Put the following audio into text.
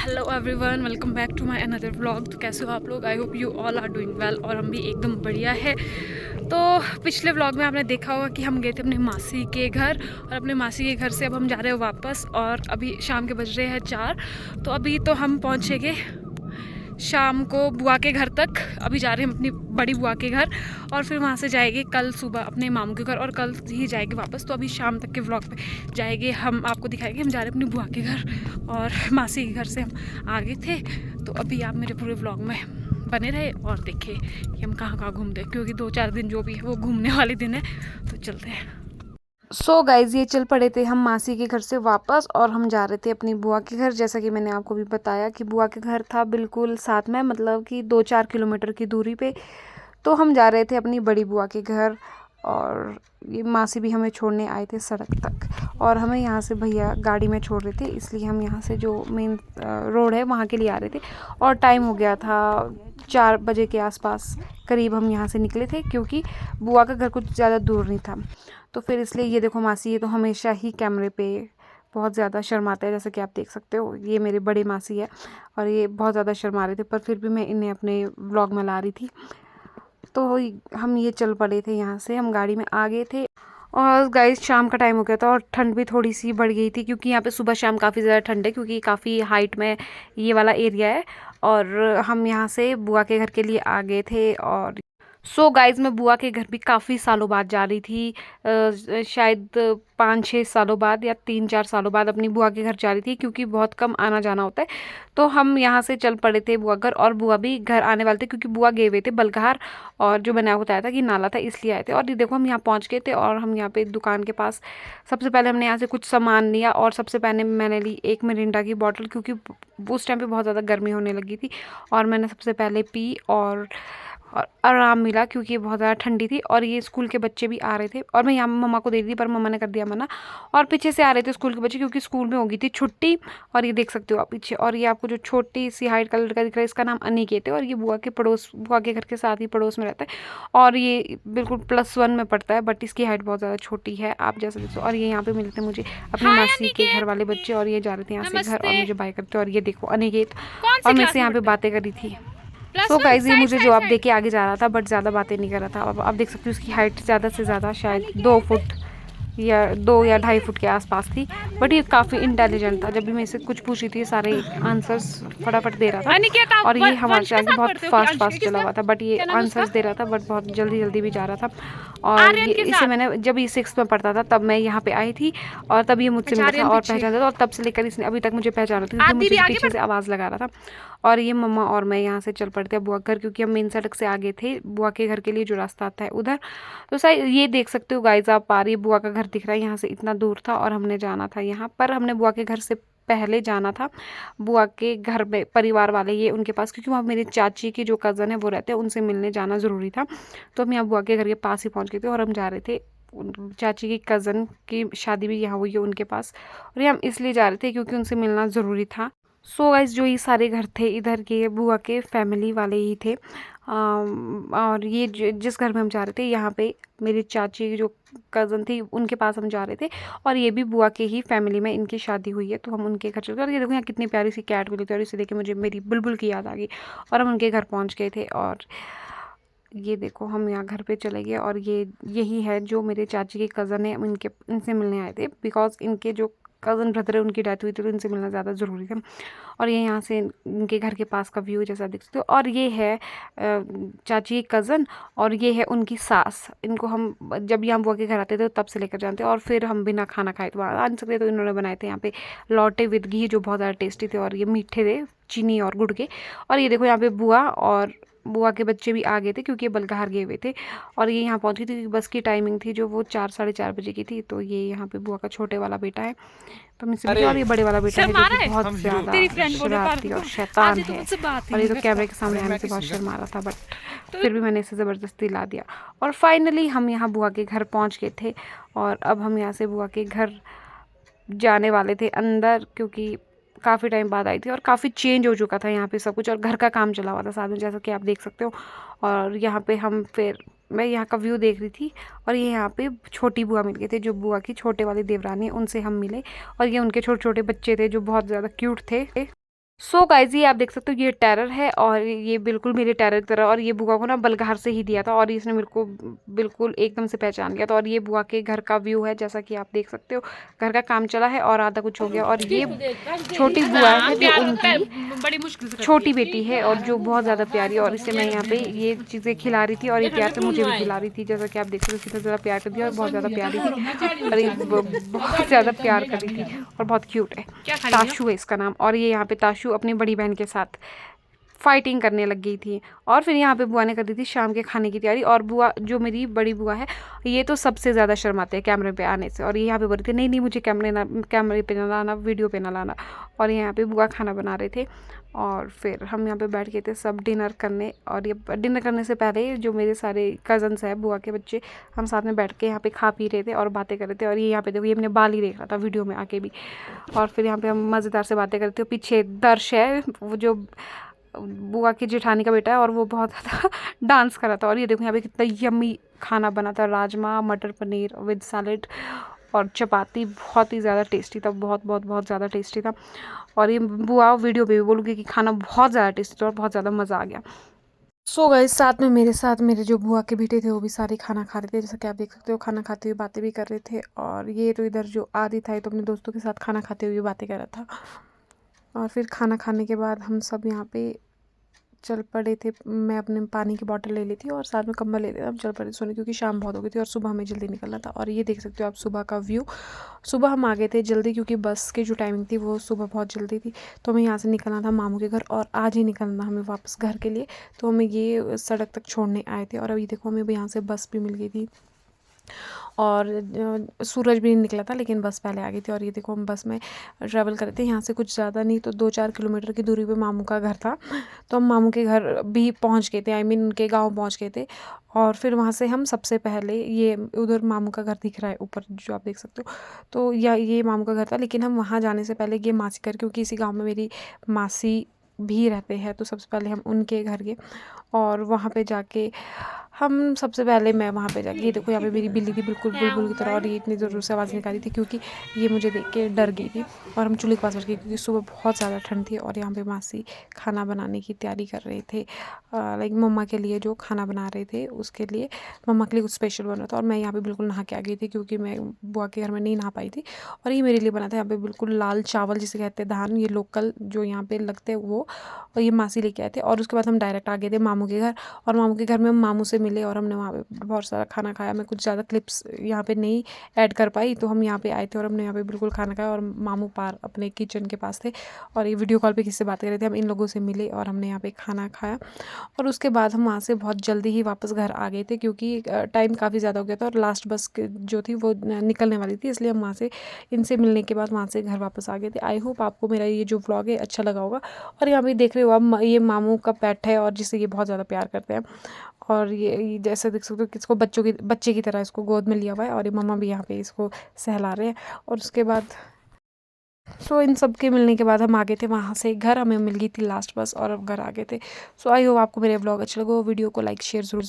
Hello everyone, welcome back to my another vlog. तो कैसे हो आप लोग? I hope you all are doing well और हम भी एकदम बढ़िया है। तो पिछले व्लॉग में आपने देखा होगा कि हम गए थे अपनी मासी के घर और अपने मासी के घर से अब हम जा रहे हैं वापस और अभी शाम के बज रहे हैं 4। तो अभी तो हम पहुँचेंगे शाम को बुआ के घर तक। अभी जा रहे हैं अपनी बड़ी बुआ के घर और फिर वहाँ से जाएंगे कल सुबह अपने मामू के घर और कल ही जाएंगे वापस। तो अभी शाम तक के व्लॉग पे जाएंगे, हम आपको दिखाएंगे हम जा रहे हैं अपनी बुआ के घर और मासी के घर से हम आगे थे। तो अभी आप मेरे पूरे व्लॉग में बने रहे और देखे कि हम कहाँ कहाँ घूमते हैं, क्योंकि 2-4 दिन जो भी है वो घूमने वाले दिन है। तो चलते हैं। सो गाइज, ये चल पड़े थे हम मासी के घर से वापस और हम जा रहे थे अपनी बुआ के घर। जैसा कि मैंने आपको भी बताया कि बुआ के घर था बिल्कुल साथ में, मतलब कि 2-4 किलोमीटर की दूरी पे। तो हम जा रहे थे अपनी बड़ी बुआ के घर और ये मासी भी हमें छोड़ने आए थे सड़क तक और हमें यहाँ से भैया गाड़ी में छोड़ रहे थे, इसलिए हम यहाँ से जो मेन रोड है वहाँ के लिए आ रहे थे। और टाइम हो गया था 4 बजे के आसपास करीब हम यहाँ से निकले थे, क्योंकि बुआ का घर कुछ ज़्यादा दूर नहीं था। तो फिर इसलिए ये देखो मासी, ये तो हमेशा ही कैमरे पे बहुत ज़्यादा शर्माते हैं, जैसे कि आप देख सकते हो। ये मेरे बड़े मासी है और ये बहुत ज़्यादा शर्मा रहे थे, पर फिर भी मैं इन्हें अपने व्लॉग में ला रही थी। तो हम ये चल पड़े थे, यहाँ से हम गाड़ी में आ गए थे। और गाइस, शाम का टाइम हो गया था और ठंड भी थोड़ी सी बढ़ गई थी, क्योंकि यहाँ पे सुबह शाम काफ़ी ज़्यादा ठंड है, क्योंकि काफ़ी हाइट में ये वाला एरिया है। और हम यहाँ से बुआ के घर के लिए आ गए थे। और सो गाइज, मैं बुआ के घर भी काफ़ी सालों बाद जा रही थी। शायद 5-6 सालों बाद या 3-4 सालों बाद अपनी बुआ के घर जा रही थी, क्योंकि बहुत कम आना जाना होता है। तो हम यहाँ से चल पड़े थे बुआ घर और बुआ भी घर आने वाले थे, क्योंकि बुआ गए हुए थे बलगहार। और जो मैंने आपको बताया था कि नाला था, इसलिए आए थे। और ये देखो हम यहाँ पहुँच गए थे और हम यहाँ पे दुकान के पास सबसे पहले हमने यहाँ से कुछ सामान लिया और सबसे पहले मैंने ली एक मिरिंडा की बॉटल, क्योंकि उस टाइम पे बहुत ज़्यादा गर्मी होने लगी थी और मैंने सबसे पहले पी और आराम मिला, क्योंकि ये बहुत ज़्यादा ठंडी थी। और ये स्कूल के बच्चे भी आ रहे थे और मैं यहाँ मम्मा को दे रही थी, पर मम्मा ने कर दिया मना। और पीछे से आ रहे थे स्कूल के बच्चे, क्योंकि स्कूल में हो गई थी छुट्टी। और ये देख सकते हो आप पीछे, और ये आपको जो छोटी सी हाइट कलर का दिख रहा है, इसका नाम अनिकेत है और ये बुआ के घर के साथ ही पड़ोस में रहता है। और ये बिल्कुल +1 में पढ़ता है, बट इसकी हाइट बहुत ज़्यादा छोटी है, आप जैसे देखो। और ये यहाँ पे मिलते मुझे अपनी मासी के घर वाले बच्चे और ये जा रहे थे यहाँ से घर और मुझे बाय करते। और ये देखो अनिकेत, और मैं से यहाँ पे बातें करी थी। तो गाइज, ये मुझे जो आप देख के आगे जा रहा था, बट ज़्यादा बातें नहीं कर रहा था। अब आप देख सकते हो उसकी हाइट ज़्यादा से ज़्यादा शायद 2 फुट या 2 या 2.5 फुट के आसपास थी। बट ये काफ़ी इंटेलिजेंट था, जब भी मैं इसे कुछ पूछी थी सारे आंसर्स फटाफट दे रहा था। और ये हमारे से आगे बहुत फास्ट चला हुआ था, बट ये आंसर्स दे रहा था, बट बहुत जल्दी भी जा रहा था। और ये इसे मैंने जब ये 6th में पढ़ता था तब मैं यहाँ पे आई थी और तब ये मुझसे मिला था और पहचानता था, और तब से लेकर इसने अभी तक मुझे पहचाना था, क्योंकि मुझे पीछे से आवाज़ लगा रहा था। और ये मम्मा और मैं यहाँ से चल पड़ते हैं बुआ घर, क्योंकि हम मेन सड़क से आगे थे बुआ के घर के लिए, जो रास्ता आता है उधर। तो शायद ये देख सकते हो गाइज आप, आ रही बुआ का घर दिख रहा है, यहाँ से इतना दूर था और हमने जाना था यहाँ पर। हमने बुआ के घर से पहले जाना था बुआ के घर में परिवार वाले ये उनके पास, क्योंकि वहाँ मेरी चाची की जो कज़न है वो रहते हैं, उनसे मिलने जाना ज़रूरी था। तो हम यहाँ बुआ के घर के पास ही पहुँच गए थे और हम जा रहे थे चाची की कज़न की शादी भी यहाँ हुई है उनके पास, और ये हम इसलिए जा रहे थे क्योंकि उनसे मिलना ज़रूरी था। सो गाइस, जो ये सारे घर थे इधर के बुआ के फैमिली वाले ही थे। और ये जिस घर में हम जा रहे थे, यहाँ पे मेरी चाची की जो कज़न थी उनके पास हम जा रहे थे, और ये भी बुआ के ही फैमिली में इनकी शादी हुई है, तो हम उनके घर चल गए। और ये देखो यहाँ कितनी प्यारी सी कैट मिली थी, और इसे देख के मुझे मेरी बुलबुल की याद आ गई और हम उनके घर पहुँच गए थे। और ये देखो हम यहाँ घर पे चले गए, और ये यही है जो मेरे चाची की कज़न है, इनसे मिलने आए थे, बिकॉज इनके जो कज़न ब्रदर है उनकी डेथ हुई थी, तो इनसे मिलना ज़्यादा ज़रूरी था। और ये यहाँ से इनके घर के पास का व्यू जैसा देख सकते हो। और ये है चाची की कज़न और ये है उनकी सास। इनको हम जब यहाँ बुआ के घर आते थे तब से लेकर जानते, और फिर हम बिना खाना खाए तो आ नहीं सकते, तो इन्होंने बनाए थे यहाँ पे लौटे विद घी, जो बहुत ज़्यादा टेस्टी थे और ये मीठे थे, चीनी और गुड़ के। और ये देखो यहाँ पे बुआ और बुआ के बच्चे भी आ गए थे, क्योंकि ये बलगहार गए हुए थे। और ये यहाँ पहुँची थी, बस की टाइमिंग थी जो वो 4-4:30 बजे की थी। तो ये यहाँ पे बुआ का छोटे वाला बेटा है, तो मुझसे भी, और ये बड़े वाला बेटा है जो कि बहुत ज़्यादा शरारती और शैतान है। और ये तो कैमरे के सामने आने से बहुत शर्मा रहा था, बट फिर भी मैंने इसे ज़बरदस्ती ला दिया। और फाइनली हम यहाँ बुआ के घर पहुँच गए थे, और अब हम यहाँ से बुआ के घर जाने वाले थे अंदर, क्योंकि काफ़ी टाइम बाद आई थी और काफ़ी चेंज हो चुका था यहाँ पे सब कुछ, और घर का काम चला हुआ था साथ में, जैसा कि आप देख सकते हो। और यहाँ पे हम फिर मैं यहाँ का व्यू देख रही थी, और ये यहाँ पे छोटी बुआ मिल गए थे, जो बुआ की छोटे वाली देवरानी, उनसे हम मिले। और ये उनके छोटे छोटे बच्चे थे जो बहुत ज़्यादा क्यूट थे। सो गाइज, ये आप देख सकते हो ये टेरर है और ये बिल्कुल मेरे टेरर की तरह, और ये बुआ को ना बलगहार से ही दिया था और इसने मेरे को बिल्कुल एकदम से पहचान लिया था। और ये बुआ के घर का व्यू है, जैसा कि आप देख सकते हो। घर का काम चला है और आधा कुछ हो गया। और ये छोटी बुआ है जो उनकी बड़ी मुश्किल से छोटी बेटी है और जो बहुत ज़्यादा प्यारी है। और इसे मैं यहाँ पे ये चीज़ें खिला रही थी और ये प्यार से मुझे भी खिला रही थी, जैसा कि आप देख सकते हो कितना ज़्यादा प्यार कर दिया और बहुत ज़्यादा प्यारी थी और ये बहुत ज़्यादा प्यार कर रही थी और बहुत क्यूट है। ताशु है इसका नाम। और ये यहाँ पे ताशु अपनी बड़ी बहन के साथ फाइटिंग करने लग गई थी। और फिर यहाँ पे बुआ ने कर दी थी शाम के खाने की तैयारी। और बुआ जो मेरी बड़ी बुआ है, ये तो सबसे ज़्यादा शर्माते हैं कैमरे पे आने से। और ये यहाँ पे बोल रहे थे नहीं नहीं मुझे कैमरे पे ना लाना, वीडियो पे ना लाना। और यहाँ पे बुआ खाना बना रहे थे और फिर हम यहाँ पे बैठ गए थे सब डिनर करने। और ये डिनर करने से पहले जो मेरे सारे कज़न्स हैं, बुआ के बच्चे, हम साथ में बैठ के यहाँ पे खा पी रहे थे और बातें कर रहे थे। और ये यहाँ पे देखो, ये अपने बाल ही देख रहा था वीडियो में आके भी। और फिर यहाँ पे हम मज़ेदार से बातें कर रहे थे। पीछे दर्श है, वो जो बुआ की जेठानी का बेटा है, और वो बहुत ज़्यादा डांस कर रहा था। और ये देखो यहाँ पे कितना यम्मी खाना बना था, राजमा मटर पनीर विद सैलेड और चपाती, बहुत ही ज़्यादा टेस्टी था, बहुत बहुत बहुत ज़्यादा टेस्टी था। और ये बुआ वीडियो पे भी बोलूँगी कि खाना बहुत ज़्यादा टेस्टी था और बहुत ज़्यादा मज़ा आ गया। सो गाइस, साथ में मेरे साथ मेरे जो बुआ के बेटे थे वो भी सारे खाना खा रहे थे, जैसा कि आप देख सकते हो। खाना खाते हुए बातें भी कर रहे थे। और ये तो इधर जो आदि था, ये तो अपने दोस्तों के साथ खाना खाते हुए बातें कर रहा था। और फिर खाना खाने के बाद हम सब यहाँ पे चल पड़े थे। मैं अपने पानी की बोतल ले ली थी और साथ में कंबल ले लिया। हम चल पड़े सोने, क्योंकि शाम बहुत हो गई थी और सुबह हमें जल्दी निकलना था। और ये देख सकते हो आप सुबह का व्यू। सुबह हम आ गए थे जल्दी, क्योंकि बस की जो टाइमिंग थी वो सुबह बहुत जल्दी थी। तो हमें यहाँ से निकलना था मामू के घर और आज ही निकलना हमें वापस घर के लिए। तो हमें ये सड़क तक छोड़ने आए थे। और अभी देखो हमें यहाँ से बस भी मिल गई थी और सूरज भी नहीं निकला था, लेकिन बस पहले आ गई थी। और ये देखो हम बस में ट्रैवल कर रहे थे। यहाँ से कुछ ज़्यादा नहीं तो 2-4 किलोमीटर की दूरी पे मामू का घर था। तो हम मामू के घर भी पहुँच गए थे, आई मीन उनके गांव पहुँच गए थे। और फिर वहाँ से हम सबसे पहले, ये उधर मामू का घर दिख रहा है ऊपर जो आप देख सकते हो, तो ये मामू का घर था। लेकिन हम वहाँ जाने से पहले ये मासी घर, क्योंकि इसी गाँव में मेरी मासी भी रहते हैं, तो सबसे पहले हम उनके घर गए। और वहाँ पे जाके हम सबसे पहले, मैं वहाँ पे जाके, ये देखो यहाँ पे मेरी बिल्ली थी बिल्कुल बुलबुल की तरह। और ये इतनी ज़ोर से आवाज़ निकाली थी क्योंकि ये मुझे देख के डर गई थी। और हम चूल्हे के पास बैठ गए क्योंकि सुबह बहुत ज़्यादा ठंड थी। और यहाँ पे मासी खाना बनाने की तैयारी कर रहे थे, लाइक मम्मा के लिए जो खाना बना रहे थे उसके लिए, मम्मा के लिए कुछ स्पेशल बन रहा था। और मैं यहाँ पे बिल्कुल नहा के आ गई थी क्योंकि मैं बुआ के घर में नहीं नहा पाई थी। और ये मेरे लिए बना था यहाँ पे बिल्कुल लाल चावल जिसे कहते हैं धान, ये लोकल जो यहाँ पे लगते हैं वो, और ये मासी लेके आए थे। और उसके बाद हम डायरेक्ट आ गए थे मामू के घर। और मामू के घर में हम मामू से मिले और हमने वहाँ पे बहुत सारा खाना खाया। मैं कुछ ज़्यादा क्लिप्स यहाँ पे नहीं ऐड कर पाई, तो हम यहाँ पे आए थे और हमने यहाँ पे बिल्कुल खाना खाया। और मामू पार अपने किचन के पास थे और ये वीडियो कॉल पे किससे बात कर रहे थे। हम इन लोगों से मिले और हमने यहाँ पे खाना खाया। और उसके बाद हम वहाँ से बहुत जल्दी ही वापस घर आ गए थे, क्योंकि टाइम काफ़ी ज़्यादा हो गया था और लास्ट बस जो थी वो निकलने वाली थी, इसलिए हम वहाँ से इनसे मिलने के बाद वहाँ से घर वापस आ गए थे। आई होप आपको मेरा ये जो व्लॉग है अच्छा लगा होगा। और यहाँ पे देख रहे हो आप, ये मामू का पेट है और जिसे ये बहुत ज़्यादा प्यार करते हैं। और ये जैसे देख सकते हो कि इसको बच्चे की तरह इसको गोद में लिया हुआ है। और ये मम्मा भी यहाँ पे इसको सहला रहे हैं। और उसके बाद इन सब के मिलने के बाद हम आ गए थे वहाँ से घर, हमें मिल गई थी लास्ट बस और अब घर आ गए थे। आई होप आपको मेरे ब्लॉग अच्छा लगा। वीडियो को लाइक शेयर जरूर